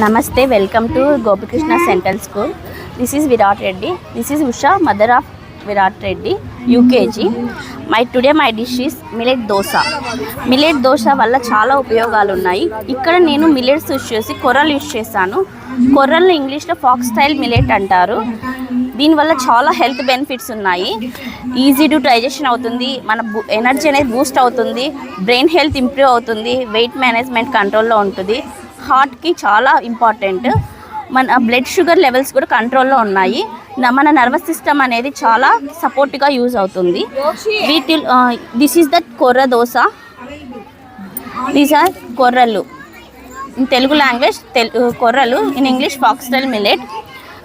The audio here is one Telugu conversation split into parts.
Namaste, welcome to Gopikrishna Central School. This is Virat Reddy. This is Usha, mother of Virat Reddy, UKG. Today my dish is millet dosa. Millet dosa వల్ల చాలా ఉపయోగాలు ఉన్నాయి. ఇక్కడ నేను మిల్లెట్స్ యూస్ చేసి కొర్రలు యూస్ చేశాను. కొర్రల్ని ఇంగ్లీష్లో ఫాక్స్ స్టైల్ మిల్లెట్ అంటారు. దీనివల్ల చాలా హెల్త్ బెనిఫిట్స్ ఉన్నాయి. ఈజీ టు డైజెషన్ అవుతుంది, మన ఎనర్జీ అనేది బూస్ట్ అవుతుంది, బ్రెయిన్ హెల్త్ ఇంప్రూవ్ అవుతుంది, వెయిట్ మేనేజ్మెంట్ కంట్రోల్లో ఉంటుంది, హార్ట్కి చాలా ఇంపార్టెంట్, మన బ్లడ్ షుగర్ లెవెల్స్ కూడా కంట్రోల్లో ఉన్నాయి, మన నర్వస్ సిస్టమ్ అనేది చాలా సపోర్ట్గా యూజ్ అవుతుంది. This is that korra dosa. These are korralu in Telugu language, korralu in English foxtail millet.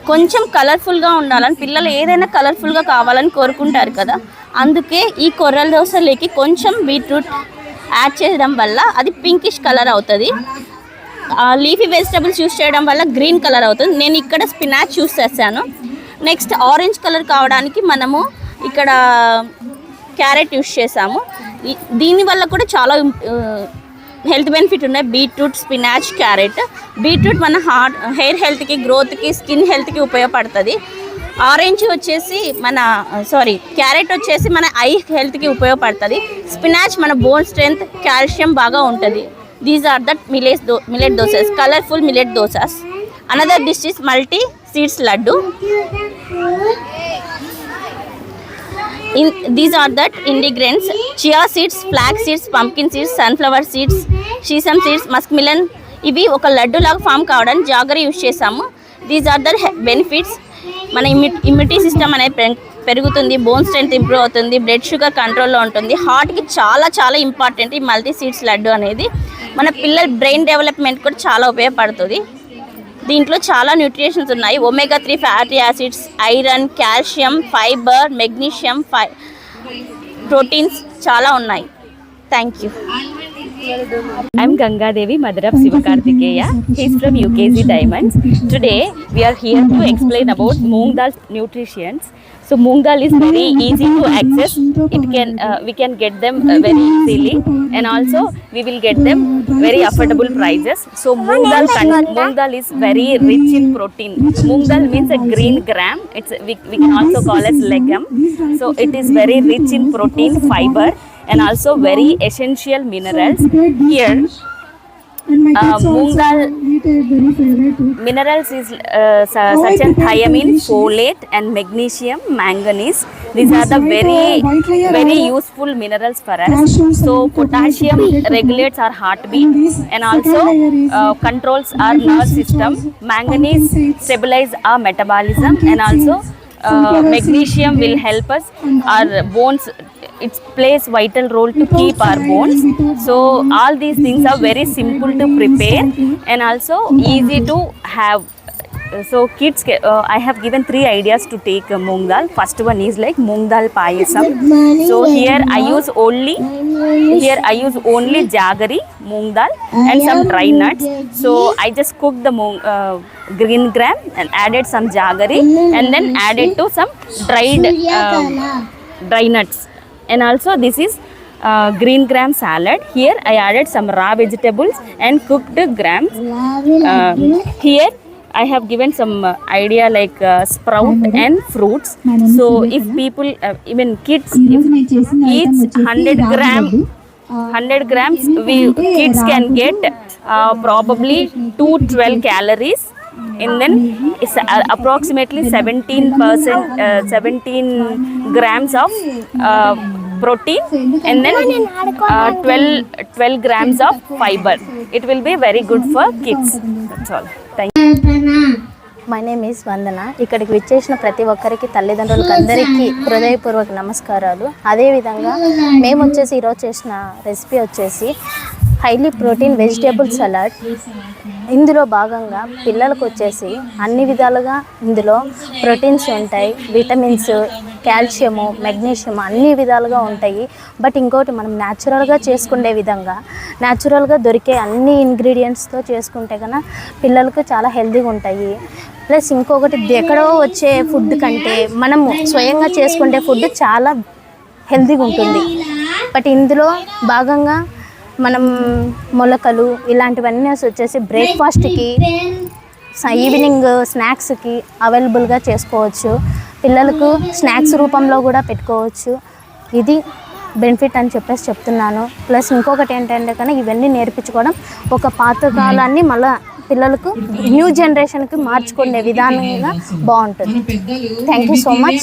కొంచెం కలర్ఫుల్గా ఉండాలని పిల్లలు ఏదైనా కలర్ఫుల్గా కావాలని కోరుకుంటారు కదా, అందుకే ఈ కొర్రల దోశలోకి కొంచెం బీట్రూట్ యాడ్ చేయడం వల్ల అది పింకిష్ కలర్ అవుతుంది. లీఫీ వెజిటబుల్స్ యూస్ చేయడం వల్ల గ్రీన్ కలర్ అవుతుంది. నేను ఇక్కడ స్పినాచ్ యూస్ చేశాను. నెక్స్ట్ ఆరెంజ్ కలర్ కావడానికి మనము ఇక్కడ క్యారెట్ యూస్ చేసాము. దీనివల్ల కూడా చాలా హెల్త్ బెనిఫిట్ ఉన్నాయి. Beetroot, spinach, carrot. బీట్రూట్ మన హెయిర్ హెల్త్కి, గ్రోత్కి, స్కిన్ హెల్త్కి ఉపయోగపడుతుంది. ఆరెంజ్ వచ్చేసి క్యారెట్ వచ్చేసి మన ఐ హెల్త్కి ఉపయోగపడుతుంది. స్పినాచ్ మన బోన్ స్ట్రెంత్, కాల్షియం బాగా ఉంటుంది. These are the millet dosas, colorful millet dosas. Another dish is multi seeds laddu. These are the ingredients: chia seeds, flax seeds, pumpkin seeds, sunflower seeds, sesame seeds, muskmelon. ఇవి ఒక లడ్డు లాగా ఫామ్ కావడానికి జాగరీ యూస్ చేసాము. These are the benefits. మన ఇమ్యూనిటీ సిస్టమ్ అనేది పెరుగుతుంది, బోన్ స్ట్రెంత్ ఇంప్రూవ్ అవుతుంది, బ్లడ్ షుగర్ కంట్రోల్లో ఉంటుంది, హార్ట్కి చాలా చాలా ఇంపార్టెంట్ ఈ మల్టీ సీడ్స్ లడ్డు అనేది. మన పిల్లల బ్రెయిన్ డెవలప్మెంట్ కూడా చాలా ఉపయోగపడుతుంది. దీంట్లో చాలా న్యూట్రిషన్స్ ఉన్నాయి. Omega 3 fatty acids, iron, calcium, fibre, magnesium, proteins చాలా ఉన్నాయి. Thank you. I'm Ganga Devi, mother of Siva Karthikeya. He's from UKG Diamonds. Today we are here to explain about moong dal nutritions. So moong dal is very easy to access. We can get them very easily, and also we will get them very affordable prices. So moong dal is very rich in protein. Moong dal means a green gram. We can also call as legum. So it is very rich in protein, fiber, and also very essential minerals. Here moong dal minerals is such as thiamine, folate, and magnesium, manganese. These are the very useful minerals for us. So potassium regulates our heartbeat and also controls our nerve system. Manganese stabilize our metabolism, and also magnesium will help us our bones. It plays vital role to keep our bones. So all these things are very simple to prepare and also easy to have. So kids, I have given 3 ideas to take moong dal. First one is like moong dal payasam. So here I use only jaggery, moong dal, and some dry nuts. So I just cooked the green gram and added some jaggery and then added to some dry nuts. And also this is green gram salad. Here I added some raw vegetables and cooked grams. Here I have given some idea like sprout and fruits. So if people, even kids, eat 100 grams, kids can get probably 212 calories. And then it's approximately 17 grams of protein, and then 12 grams of fiber. It will be very good for kids. That's all. Thank you. My name is Vandana. ఇక్కడికి విచ్చేసిన ప్రతి ఒక్కరికి, తల్లిదండ్రులకు అందరికీ హృదయపూర్వక నమస్కారాలు. అదేవిధంగా మేము వచ్చేసి ఈరోజు చేసిన రెసిపీ వచ్చేసి హైలీ ప్రోటీన్ వెజిటేబుల్ సలాడ్. ఇందులో భాగంగా పిల్లలకు వచ్చేసి అన్ని విధాలుగా ఇందులో ప్రోటీన్స్ ఉంటాయి, విటమిన్స్, కాల్షియము, మెగ్నీషియం అన్ని విధాలుగా ఉంటాయి. బట్ ఇంకోటి మనం న్యాచురల్గా చేసుకునే విధంగా, న్యాచురల్గా దొరికే అన్ని ఇంగ్రీడియంట్స్తో చేసుకుంటే కన్నా పిల్లలకు చాలా హెల్తీగా ఉంటాయి. ప్లస్ ఇంకొకటి, ఎక్కడో వచ్చే ఫుడ్ కంటే మనము స్వయంగా చేసుకునే ఫుడ్ చాలా హెల్తీగా ఉంటుంది. బట్ ఇందులో భాగంగా మనం మొలకలు ఇలాంటివన్నీ వచ్చేసి బ్రేక్ఫాస్ట్కి ఈవినింగ్ స్నాక్స్కి అవైలబుల్గా చేసుకోవచ్చు. పిల్లలకు స్నాక్స్ రూపంలో కూడా పెట్టుకోవచ్చు. ఇది బెనిఫిట్ అని చెప్పేసి చెప్తున్నాను. ప్లస్ ఇంకొకటి ఏంటంటే కనుక ఇవన్నీ నేర్పించుకోవడం ఒక పాతకాలాన్ని మళ్ళీ పిల్లలకు న్యూ జనరేషన్కి మార్చుకునే విధానంగా బాగుంటుంది. Thank you so much.